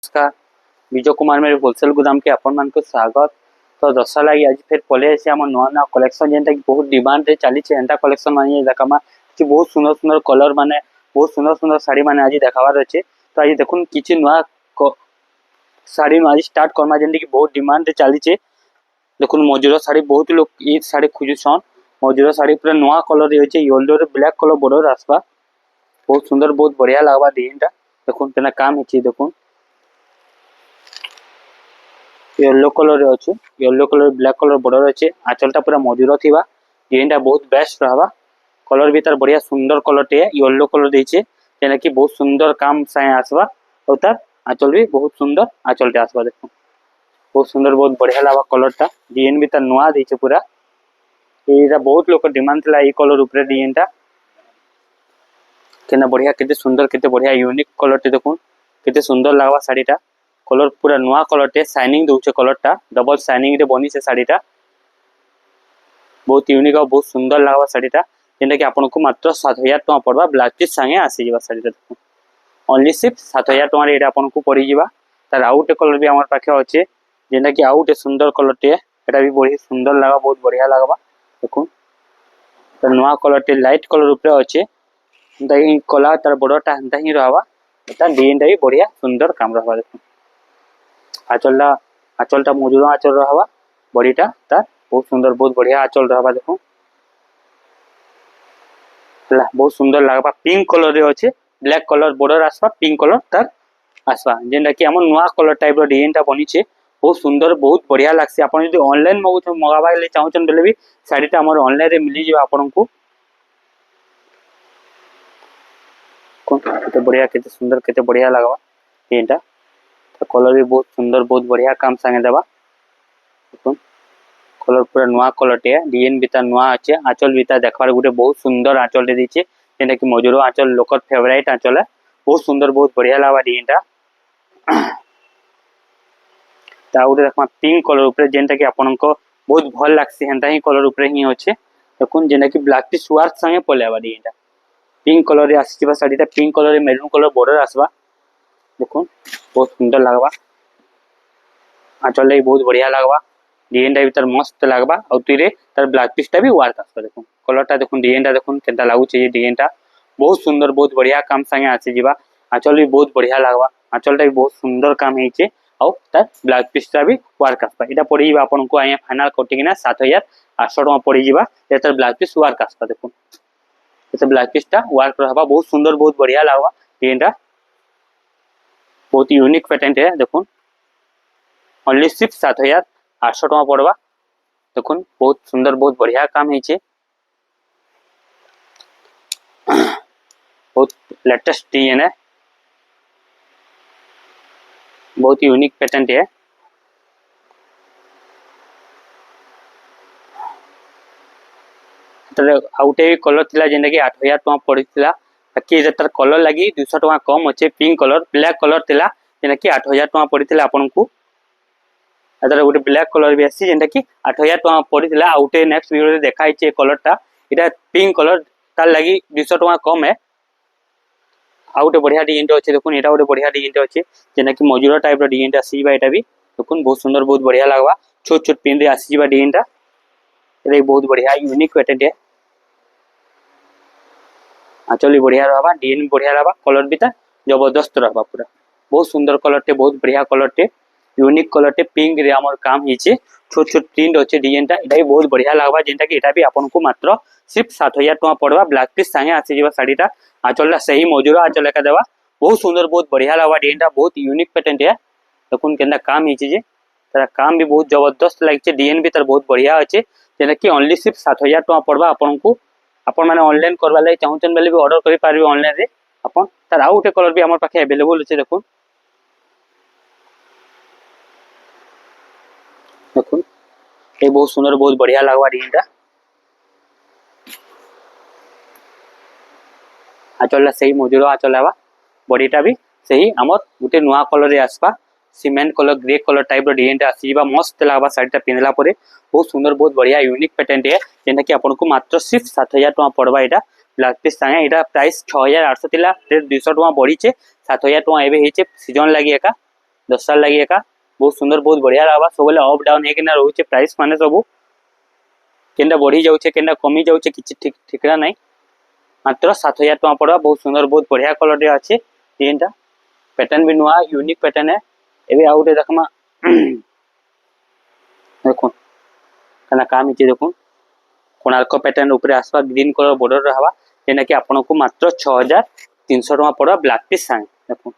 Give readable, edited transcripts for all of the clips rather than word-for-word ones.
नमस्कार विजय कुमार मेरे होलसेल गोदाम के आपण मान को स्वागत। तो दशा लगी आज फिर पले आम नुआ नुआ कलेक्शन जेनटा कि बहुत डिमांड रे चली एंता कलेक्शन माने देखामा कि बहुत सुंदर सुंदर कलर माने बहुत सुंदर सुंदर साड़ी माने आज देखावार अच्छे। तो आज देखुन किछि नुआ साड़ी आज स्टार्ट करमा जेनटा कि बहुत डिमांड रे चली देखुन मजूर साड़ी बहुत लोग ये साड़ी खोजुछन। मजूर साड़ी पूरा नुआ कलर होचे येलो रे ब्लैक कलर बॉर्डर आसबा बहुत सुंदर बहुत बढ़िया लागबा डिजाइनटा देखुन केना काम हिची देखुन येलो कलर अच्छे yellow colour black colour border अच्छे आंचलटा पूरा मजूर थिबा डिजाइनटा बहुत बेस्ट रहबा कलर भी तार बढ़िया सुंदर कलर टे येलो कलर देचे जेना कि बहुत सुंदर काम साए आसबा और तार आंचल भी बहुत सुंदर आंचलटे आसबा देखो बहुत सुंदर बहुत बढ़िया लागबा कलरटा डिजाइन भी तार नुआ देचे पूरा एटा बहुत लोक डिमांड थला ए कलर ऊपर डिजाइनटा केना बढ़िया केते सुंदर केते बढ़िया यूनिक कलरटे देखो केते सुंदर लागबा साड़ीटा कलर पूरा नुआ कलरटे शाइनिंग दउचे कलरटा डबल शाइनिंग रे बनी से साड़ीटा बहुत यूनिक और बहुत सुंदर लागबा साड़ीटा जेंटा कि आपन को मात्र 7000 टका पड़बा ब्लाउज पीस संगे आसी जीवा साड़ीटा देखो ओनली सिर्फ 7000 टका रे एटा आपन को पड़ी जीवा तार आउट कलर भी हमर पाखे अछि जेंटा कि आउट सुंदर कलरटे एटा भी बहुत सुंदर लागबा बहुत बढ़िया लागबा देखो तार नुआ कलरटे लाइट कलर ऊपर अछि दही कला तार बड़टा हंता ही रहबा तार डिजाइनटा भी बढ़िया सुंदर काम रहबा देखो आंचलटा मजूर आंचल रहबा बॉडीटा तार बहुत सुंदर बहुत बढ़िया आंचल रहबा देखो हला बहुत सुंदर लागबा पिंक कलर रे अछि ब्लैक कलर बॉर्डर आसबा पिंक कलर तार आसबा जेंटा कि हमर नुआ कलर टाइप रो डिजाइनटा बनी छे बहुत सुंदर बहुत बढ़िया लागसे आपण यदि ऑनलाइन मगाबा ले चाहउछन बेले भी साड़ीटा हमर ऑनलाइन रे मिली जेबा आपण को केते बढ़िया केते सुंदर केते बढ़िया लागबा डिजाइनटा कलर भी बहुत सुंदर बहुत बढ़िया काम संगे देबा देखो कलर पूरा नुआ कलर टे डिजाइन भी ता नुआ अच्छे आंचल भी ता देखबार गुटे बहुत सुंदर आंचल टे दीचे जेना कि मजूरो आंचल लोकर फेवरेट आंचल है बहुत सुंदर बहुत बढ़िया लागबा डिजाइनटा ता उडे देखमा पिंक कलर ऊपर जेनटा कि आपन को बहुत भल लागसी हेंता ही कलर ऊपर ही अच्छे देखुन जेना कि ब्लैक पीस वर्क संगे पलेबा डिजाइनटा पिंक कलर रे आसीबा साड़ीटा पिंक कलर रे मेरून कलर बॉर्डर आसबा देखो बहुत सुंदर लागबा आंचल भी बहुत बढ़िया लागबा डिजाइनटा भी तार मस्त लागबा और तुरे तार ब्लैक पीसटा भी वर्क आसबा देखो कलरटा देखो डिजाइनटा देखो केनता लागुचे ये डिजाइनटा बहुत सुंदर बहुत बढ़िया काम संगे आसी जीवा आंचल भी बहुत बढ़िया लागबा आंचलटा भी बहुत सुंदर काम हेचे और तार ब्लैक पीसटा भी वर्क आसबा एटा पड़ी जीवा आपन को आया फाइनल कटिंग ना 7800 टका पड़ी जीवा ए तार ब्लैक पीस वर्क आसबा देखो ए ब्लैक पीसटा वर्क रहबा बहुत सुंदर बहुत बढ़िया लागबा डिजाइनटा बहुत यूनिक पैटर्न है देखो ओनली सिर्फ 7800 टका पड़वा देखो बहुत सुंदर बहुत बढ़िया काम है बहुत लेटेस्ट डिजाइन है बहुत यूनिक पैटर्न है आउटे कलर थिला जेंटा कि 8000 टका पड़िथिला कि तार कलर लगी 200 टका कम अच्छे पिंक कलर ब्लैक कलर थिला जेना कि 8000 टका पड़िथिला आपन को अदर गोटे ब्लैक कलर भी आसी जेंटा कि 8000 टका पड़िथिला आउटे नेक्स्ट वीडियो रे देखाई छे कलरटा एटा पिंक कलर तार लगी 200 टका कम है आउटे बढ़िया डिजाइन अच्छे देखुन एटा गोटे बढ़िया डिजाइन अच्छे जेना कि मजूरा टाइप रो डिजाइन आसीबा एटा भी देखुन बहुत सुंदर बहुत बढ़िया लागबा छोट छोट पिन रे आसीबा डिजाइनटा एटा बहुत बढ़िया यूनिक पैटर्न है आंचल भी बढ़िया रहबा डिजाइन बढ़िया रहबा कलर भी ता जबरदस्त रहबा पूरा बहुत सुंदर कलर टे बहुत बढ़िया कलर टे यूनिक कलर टे पिंक रे हमर काम हिचे छोट छोट प्रिंट अच्छे डिजाइनटा एटा भी बहुत बढ़िया लागबा जेंटा कि एटा भी आपन को मात्र सिर्फ 7000 टका पड़बा ब्लैक पीस संगे आसी जीवा साड़ीटा आंचलटा सही मजूरा आंचल का देबा बहुत सुंदर बहुत बढ़िया लागबा डिजाइनटा बहुत यूनिक पैटर्न है देखुन केना काम हिचे जे तार काम भी बहुत जबरदस्त लागছে डिजाइन भी तार बहुत बढ़िया अच्छे जेना कि ओनली सिर्फ 7000 टका पड़बा आपन को आपण माने ऑनलाइन करबा ले चाहउछन बेले भी ऑर्डर करि पारबे ऑनलाइन रे आपण तार आउट कलर भी हमर पाखे अवेलेबल अछि देखुन देखुन ए बहुत सुंदर बहुत बढ़िया लागबा डिजाइनटा आंचलला सही मजूरो आंचल आबा बॉडीटा भी सही हमर गुटे नुआ कलर रे आसबा cement colour grey colour type रो डिजाइनटा आसीबा मस्त लागबा साड़ीटा पिनला परे बहुत सुंदर बहुत बढ़िया यूनिक पैटर्न है जेना कि आपन को मात्र सिर्फ 7000 टका पड़बा एटा ब्लैक पीस संगे एटा प्राइस 6800 थिला 200 टका बढ़ी छे 7000 टका एबे हेचे सीजन लागि एका 10 साल लगी एका बहुत सुंदर बहुत बढ़िया लागबा सब अप डाउन है कि ना रोचे प्राइस माने सब केनटा बढ़ी जाउछे केनटा कमी जाउछे किछि ठीक ठिकरा नहीं मात्र 7000 टका पड़वा बहुत सुंदर बहुत बढ़िया कलर रे अच्छे तीनटा पैटर्न भी नुआ यूनिक पैटर्न है एबे आउटे देखमा देखो कना काम इचे देखो कोणार्क पैटर्न ऊपर आसवा ग्रीन कलर बॉर्डर रहवा जेना कि आपन को मात्र 6300 टका पड़वा ब्लैक पीस सांग देखो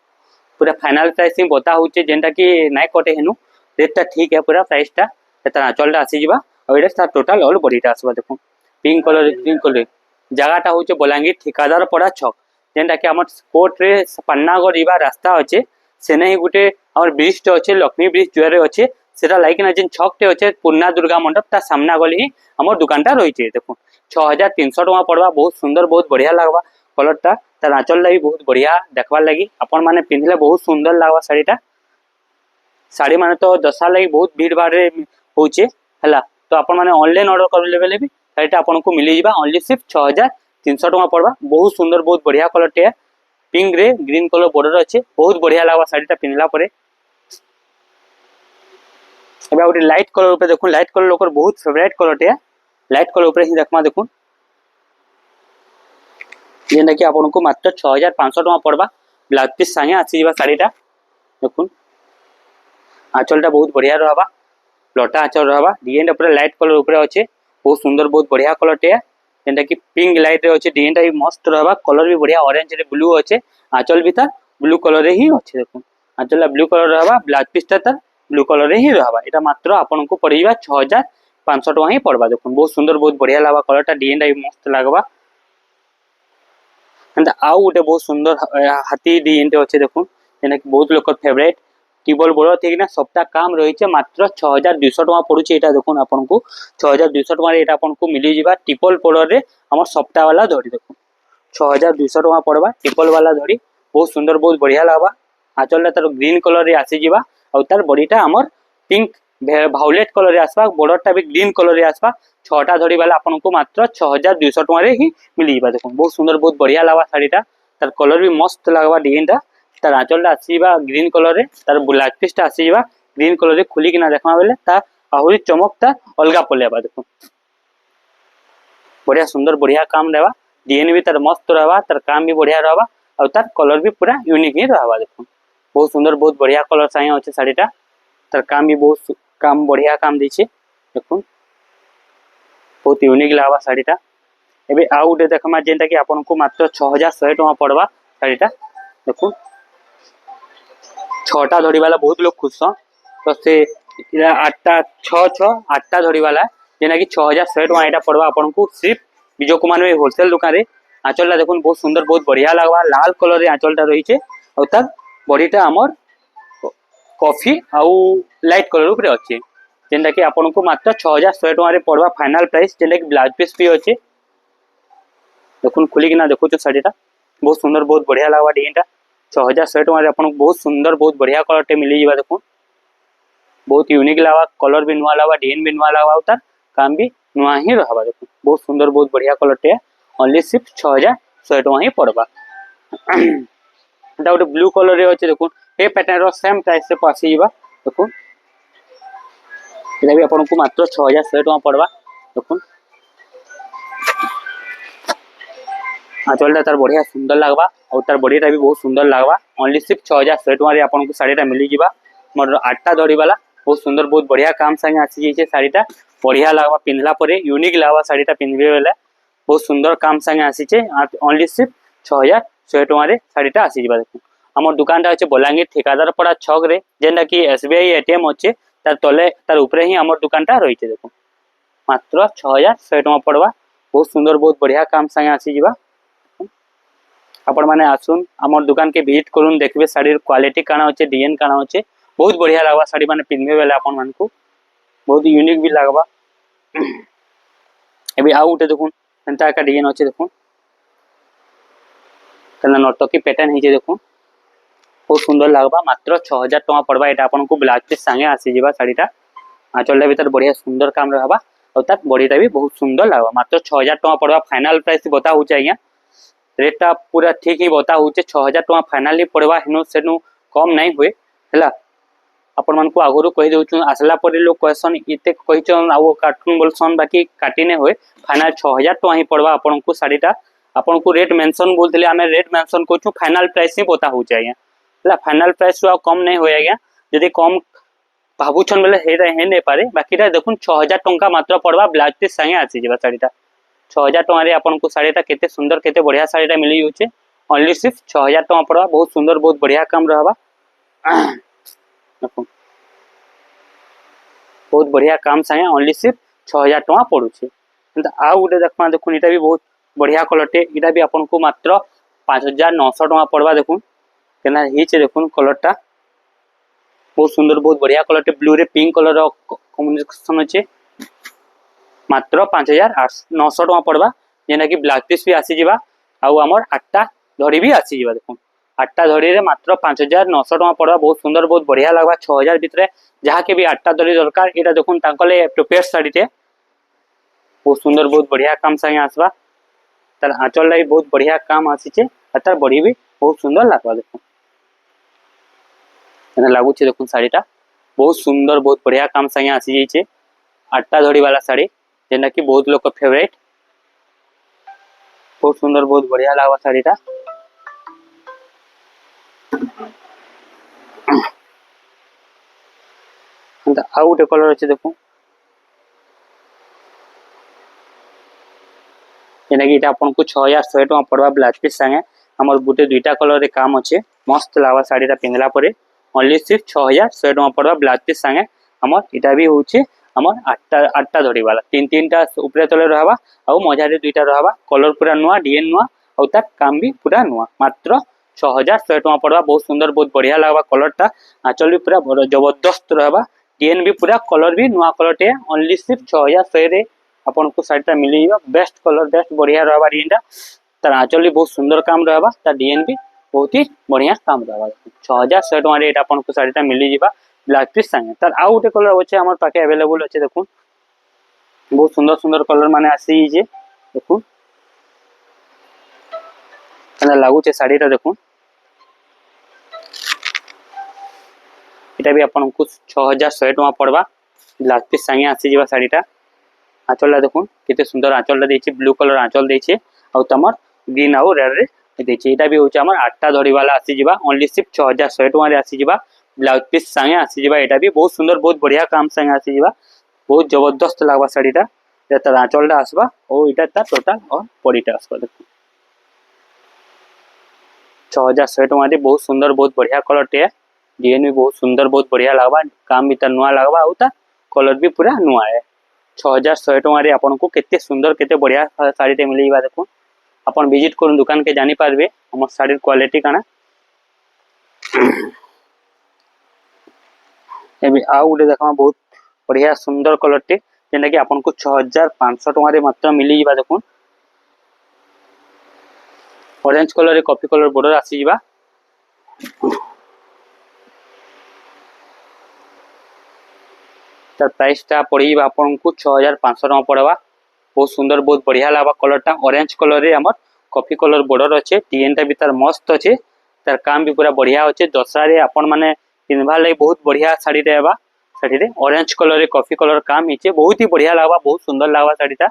पूरा फाइनल प्राइस ही बता होचे जेंटा कि नाइ कटे हेनु रेटटा ठीक है पूरा प्राइसटा एता चलटा आसी जिबा और एटा टोटल ऑल बॉडीटा आसबा देखो पिंक कलर ग्रीन कलर जगहटा होचे बलांगीर ठिकादार पड़ा छक जेंटा कि हमर कोर्ट रे पन्नागढ़ इबा रास्ता अच्छे सेने ही गुटे हमर ब्रिज टे अच्छे लक्ष्मी ब्रिज जुआरे अच्छे सेटा लाइक ना जेन छक टे अच्छे पूर्णा दुर्गा मंडप ता सामना गली ही हमर दुकानटा रहिছে देखो 6300 टका पड़वा बहुत सुंदर बहुत बढ़िया लागबा कलरटा तार आंचलटा भी बहुत बढ़िया देखबार लगी अपन माने पिंधले बहुत सुंदर लागबा साड़ीटा साड़ी माने तो 10 साल लगी बहुत भीड़ भाड़ रे होचे हला तो अपन माने ऑनलाइन ऑर्डर कर लेबे भी साड़ीटा आपन को मिली जिबा ओनली सिर्फ 6300 टका पड़वा बहुत सुंदर बहुत बढ़िया कलरटे पिंक रे ग्रीन कलर बॉर्डर अच्छे बहुत बढ़िया लागबा साड़ीटा पिनला परे एबा ओटे लाइट कलर ऊपर देखो लाइट कलर लोकर बहुत फेवरेट कलरटे लाइट कलर ऊपर ही देखमा देखो जेना कि आपन को मात्र 6500 टका पड़वा ब्लाउज पीस संगे आसी जिबा साड़ीटा देखो आंचलटा बहुत बढ़िया रहबा लटा आंचल रहबा डिजाइन पूरा लाइट कलर ऊपर अच्छे बहुत सुंदर बहुत बढ़िया कलरटे जेंटा कि पिंक लाइट रे अच्छे डिजाइनटा भी मस्त रहबा कलर भी बढ़िया ऑरेंज रे ब्लू अच्छे आंचल भी तार ब्लू कलर रे ही अच्छे देखो आंचल ब्लू कलर रहबा ब्लाउज पीस ता तार ब्लू कलर रे ही रहबा एटा मात्र आपन को पड़िबा 6500 टका ही पड़बा देखो बहुत सुंदर बहुत बढ़िया लागबा कलरटा डिजाइनटा भी मस्त लागबा एंड आउ गोटे बहुत सुंदर हाथी डिजाइनटे अच्छे देखो जेना कि बहुत लोकर फेवरेट टिबल बड़ ठीक ना सप्ताह काम रही मात्र 6200 टका पड़ुचे एटा देखो आपन को 6200 टका एटा आपन को मिली जिबा टिपल बॉर्डर रे हमर सप्ताह वाला धड़ी देखो 6200 टका पड़बा टिपल वाला धड़ी बहुत सुंदर बहुत बढ़िया लागबा आंचलटा तार ग्रीन कलर रे आसी जिबा और तार बॉडीटा हमर पिंक भायोलेट कलर रे आसबा बॉर्डरटा भी ग्रीन कलर रे आसबा छटा धड़ी वाला आपन को मात्र 6200 टका रे ही मिली जिबा देखो बहुत सुंदर बहुत बढ़िया लागबा साड़ीटा तार कलर भी मस्त लागबा डिजाइनटा तार आंचलटा आसीबा ग्रीन कलर रे तार ब्लैक पीसटा आसीबा ग्रीन कलर रे खुली किना देखमा बेले ता आहुरी चमकता अलगा पलेबा देखो बढ़िया सुंदर बढ़िया काम रहबा डिजाइन भी तार मस्त रहबा तार काम भी बढ़िया रहबा और तार कलर भी पूरा यूनिक ही रहबा देखो बहुत सुंदर बहुत बढ़िया कलर साइ अच्छे साड़ीटा तार काम भी बहुत काम बढ़िया काम दीछे देखो बहुत यूनिक लागबा साड़ीटा एबे आउ गोटे देखमा जेंटा कि आपन को मात्र 6100 टका पड़बा साड़ीटा देखो छटा धड़ी वाला बहुत लोग खुश हैं तो से आठटा आठटा धड़ी वाला जेना कि 6100 टका एटा पड़वा आपन को सिर्फ विजय कुमार में होलसेल दुकान रे आंचलटा देखो बहुत सुंदर बहुत बढ़िया लागबा लाल कलर रे आंचलटा रहिचे और तार बॉडीटा हमर कॉफी आउ लाइट कलर ऊपर अच्छे जेंटा कि आपन को मात्र 6100 टका रे पड़वा फाइनल प्राइस जेंटा कि ब्लाउज पीस भी अच्छे देखो खुली किना देखो तो साड़ीटा बहुत सुंदर बहुत बढ़िया लागबा डिजाइनटा 6100 टका रे आपन को बहुत सुंदर बहुत बढ़िया कलरटे मिली जिबा देखो बहुत यूनिक लागबा कलर भी नुआ लागबा डिजाइन भी नुआ लागबा उतार काम भी नुआ ही रहबा देखो बहुत सुंदर बहुत बढ़िया कलरटे ओनली सिर्फ 6100 टका ही पड़बा एटा गोटे ब्लू कलर रे अच्छे देखो ए पैटर्न रो सेम प्राइस से पासी जिबा देखो एटा भी आपन को मात्र 6100 टका पड़बा देखो आंचलटा तार बढ़िया सुंदर लागबा और तार बॉडीटा भी बहुत सुंदर लागबा ओनली सिर्फ 6100 टका रे आपन को साड़ीटा मिली जिबा मोर आठटा धड़ी वाला बहुत सुंदर बहुत बढ़िया काम संगे आसी जाइए साड़ीटा बढ़िया लागबा पिंधला परे यूनिक लागबा साड़ीटा पिंधबे बेले बहुत सुंदर काम संगे आसीचे ओनली सिर्फ 6100 टका रे साड़ीटा आसी जिबा देखो हमर दुकानटा अछि बलांगीर ठेकादार पड़ा छक रे जेंटा कि एसबीआई एटीएम अच्छे तार तले तार ऊपरे ही हमर दुकानटा रहिছে देखो मात्र 6100 टका पड़वा बहुत सुंदर बहुत बढ़िया काम संगे आसी जिबा आपण माने आसुन हमर दुकान के विजिट करून देखबे साड़ी क्वालिटी काना होचे डिजाइन काना होचे बहुत बढ़िया लागबा साड़ी माने पिनबे बेले आपण मान को बहुत यूनिक भी लागबा एबे आउ उठे देखुन एंता का डिजाइन होचे देखुन कना नटकी पैटर्न हिजे देखुन बहुत सुंदर लागबा मात्र 6000 टका पड़बा एटा आपण को ब्लाउज पीस संगे आसी जिबा साड़ीटा आंचलटा भीतर बढ़िया सुंदर काम रहबा और तार बॉडीटा भी बहुत सुंदर लागबा मात्र 6000 टका पड़बा फाइनल प्राइस बता होचे आज्ञा रेटटा पूरा ठीक ही बता होचे 6000 टका फाइनली पड़वा हेनु सेनु कम नहीं हुए हला आपण मानकु आगुरु कहि दउछु आसला पर लोग कहसन इते कहिचन आ काटून बोलसन बाकी काटी ने होय फाइनल 6000 टका ही पड़वा आपनको साड़ीटा आपनको रेट मेंशन बोलथिले आमे रेट मेंशन करछु फाइनल प्राइस ही बता हो जाय हला फाइनल प्राइस आ कम नहीं होय आज्ञा यदि कम भाबुछन बेले हे नहीं पारे बाकीटा देखुन 6000 टका मात्र पड़वा ब्लाउज पीस संगे आसी जेबा साड़ीटा 6000 टका रे आपनको साड़ीटा केते सुंदर केते बढ़िया साड़ीटा मिली होचे ओनली सिर्फ 6000 टका पड़वा बहुत सुंदर बहुत बढ़िया काम रहबा देखो बहुत बढ़िया काम संगे ओनली सिर्फ 6000 टका पड़ुचे आ गुटे देखमा देखुन इटा भी बहुत बढ़िया कलरटे इटा भी आपनको मात्र 5900 टका पड़वा देखुन केना हिचे देखुन कलरटा बहुत सुंदर बहुत बढ़िया कलरटे ब्लू रे पिंक कलर कॉम्बिनेशन अच्छे मात्र 5900 टका पड़वा जेना कि ब्लाउज पीस भी आसी जिबा आउ हमर 8टा धड़ी भी आसी जिबा देखुन 8टा धड़ी रे मात्र 5900 टका पड़वा बहुत सुंदर बहुत बढ़िया लागबा 6000 भितरे जहा के भी 8टा धड़ी दरकार एटा देखुन तांकले प्रिपेयर साड़ीटे बहुत सुंदर बहुत बढ़िया काम संगे आसबा तार आंचल लाई बहुत बढ़िया काम आसीचे तार बड़ी भी बहुत सुंदर लागबा देखुन एना लागुचे देखुन साड़ीटा बहुत सुंदर बहुत बढ़िया काम संगे आसी जाइछे 8टा धड़ी वाला साड़ी जेना कि बहुत लोग फेवरेट बहुत सुंदर बहुत बढ़िया लागबा साड़ीटा आ गोटे कलर अच्छे देखो जेना कि आपको 6100 टका पड़वा ब्लाउज पीस संगे हमर गुटे दुईटा कलर रे काम अच्छे मस्त लागबा साड़ीटा पिंधला परे ओनली सिर्फ 6100 टका पड़वा ब्लाउज पीस संगे हमर इटा भी होचे हमर 8टा धड़ी वाला तीन टा ऊपर तले रहबा आ मझारे दुईटा रहबा कलर पूरा नुआ डिजाइन नुआ और तार काम भी पूरा नुआ मात्र 6100 टका पड़वा बहुत सुंदर बहुत बढ़िया लागबा कलरटा आंचल भी पूरा जबरदस्त रहबा डिजाइन भी पूरा कलर भी नुआ कलरटे ओनली सिर्फ 6100 रे आपनको साड़ीटा मिली बेस्ट कलर बेस्ट बढ़िया रहबा डिजाइनटा तार आंचल भी बहुत सुंदर काम रहबा तार डिजाइन भी बहुत ही बढ़िया काम रहबा 6100 टका रे आपनको साड़ीटा मिली जिबा ब्लाउज पीस संगे तार आ गोटे कलर अच्छे हमर पाखे अवेलेबल अच्छे देखुन बहुत सुंदर सुंदर कलर माने आसी जे देखुन केना लागुचे साड़ीटा देखुन इटा भी आपनको 6100 टका पड़वा ब्लाउज पीस संगे आसी जिबा साड़ीटा आंचलटा देखुन केते सुंदर आंचलटा देछि ब्लू कलर आंचल देछि आ तमर ग्रीन आउ रेड रे देछि एटा भी होचे हमर 8टा धड़ी वाला आसी जिबा ओनली सिर्फ 6100 टका रे आसी जिबा ब्लाउज पीस संगे आसी जिबा एटा भी बहुत सुंदर बहुत बढ़िया काम संगे आसी जिबा बहुत जबरदस्त लागबा साड़ीटा तार आंचलटा आसबा और इटा तार टोटल और बॉडीटा आसबा देखुन 6100 टका रे बहुत सुंदर बहुत बढ़िया कलरटे डिजाइन भी बहुत सुंदर बहुत बढ़िया लागबा काम भी तार नुआ लागबा और तार कलर भी पूरा नुआ है 6100 टका रे आपनको केते सुंदर केते बढ़िया साड़ीटे मिलीबा देखुन अपन विजिट करन दुकान के जानि पारबे हमर साड़ी क्वालिटी काना एबे आ उडे देखमा बहुत बढ़िया सुंदर कलरटे जेना कि आपनको 6500 टका रे मात्र मिली जिबा देखुन ऑरेंज कलर रे कॉफी कलर बॉर्डर आसी जिबा तार प्राइसटा पड़ी आपको 6500 टका पड़वा बहुत सुंदर बहुत बढ़िया लागबा कलरटा ऑरेंज कलर रे हमर कॉफी कलर बॉर्डर अच्छे डिजाइनटा भी तार मस्त अच्छे तार काम भी पूरा बढ़िया अच्छे दसरा रे आपण माने पिनभा लई बहुत बढ़िया साड़ी रहबा साड़ी रे ऑरेंज कलर रे कॉफी कलर काम हिचे बहुत ही बढ़िया लागबा बहुत सुंदर लागबा साड़ीटा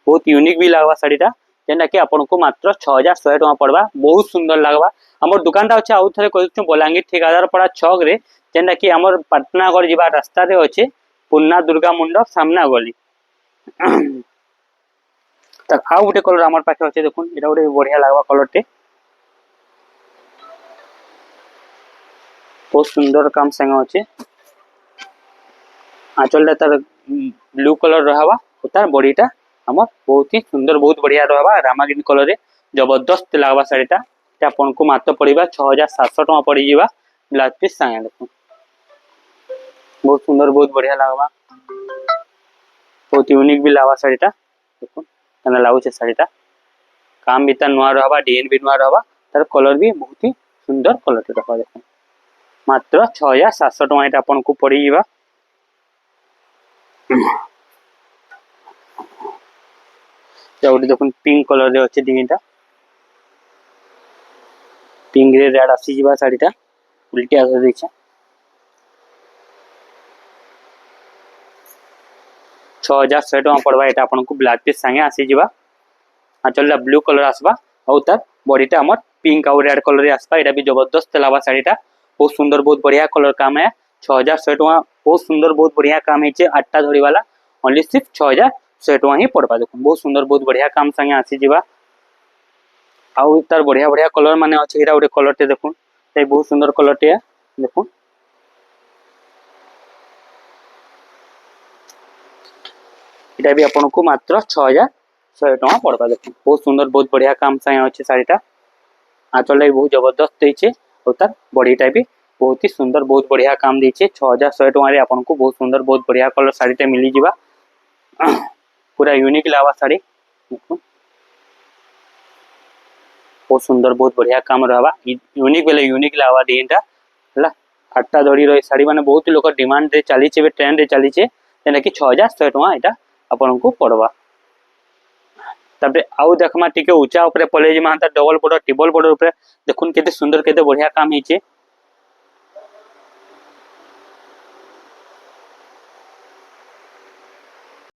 बहुत यूनिक भी लागबा साड़ीटा जेना कि आपनको मात्र 6100 टका पड़वा बहुत सुंदर लागबा हमर दुकानटा अच्छे आउ थरे कहछु बलांगीर ठेकेदार पड़ा छक रे जेना कि हमर पाटनागढ़ जिबा रास्ता रे अच्छे पुन्ना दुर्गा मंडप सामना गली तक आ गोटे कलर हमर पाखे अच्छे देखुन एटा गोटे बढ़िया लागबा कलरटे बहुत सुंदर काम संगे अच्छे आंचलटा तार ब्लू कलर रहबा और तार बॉडीटा हमर बहुत ही सुंदर बहुत बढ़िया रहबा रामा ग्रीन कलर रे जबरदस्त लागबा साड़ीटा ते आपनको मात्र पड़िबा 6700 टका पड़ी जिबा ब्लाउज पीस संगे देखुन बहुत सुंदर बहुत बढ़िया लागबा बहुत यूनिक भी लागबा साड़ीटा देखुन केना लागुचे साड़ीटा काम भी तार नुआ रहबा डिजाइन भी नुआ रहबा तार कलर भी बहुत ही सुंदर कलर रहबा देखुन मात्र 6700 टका एटा आपनको पड़ी जिबा जोटी देखुन पिंक कलर रे अच्छे डिजाइनटा पिंक रे रेड आसी जिबा साड़ीटा उल्टी आसे देछे 6100 टका पड़वा एटा आपन को ब्लाक पीस संगे आसी जिबा आंचलटा ब्लू कलर आसबा और तार बॉडीटा हमर पिंक और रेड कलर आसबा एटा भी जबरदस्त लावा साड़ीटा बहुत सुंदर बहुत बढ़िया कलर काम है 6100 टका बहुत सुंदर बहुत बढ़िया काम है आठटा धड़ी वाला ओनली सिर्फ 6100 टका ही पड़वा देखो बहुत सुंदर बहुत बढ़िया काम संगे आसी जिबा आउ तार बढ़िया बढ़िया कलर माने अछि एटा ओटे कलर टे देखो ए बहुत सुंदर कलर टे देखो एटा भी आपन को मात्र 6100 टका पड़वा देखो बहुत सुंदर बहुत बढ़िया काम संगे अछि साड़ीटा आंचलटा भी बहुत जबरदस्त देछे और तार बॉडीटा भी बहुत ही सुंदर बहुत बढ़िया काम देछे 6100 टका रे आपन को बहुत सुंदर बहुत बढ़िया कलर साड़ीटा मिली जिबा पूरा यूनिक लावा साड़ी देखो बहुत सुंदर बहुत बढ़िया काम रहबा यूनिक बेले यूनिक लावा डिजाइनटा हला आठटा धड़ी रही साड़ी माने बहुत लोक डिमांड रे चली छे ट्रेंड रे चली छे जेना कि 6100 टका एटा आपन को पड़वा तबे आउ देखमा टिके ऊंचा ऊपर पले जे मानता डबल बॉर्डर ट्रिपल बॉर्डर ऊपर देखुन केते सुंदर केते बढ़िया काम हिचे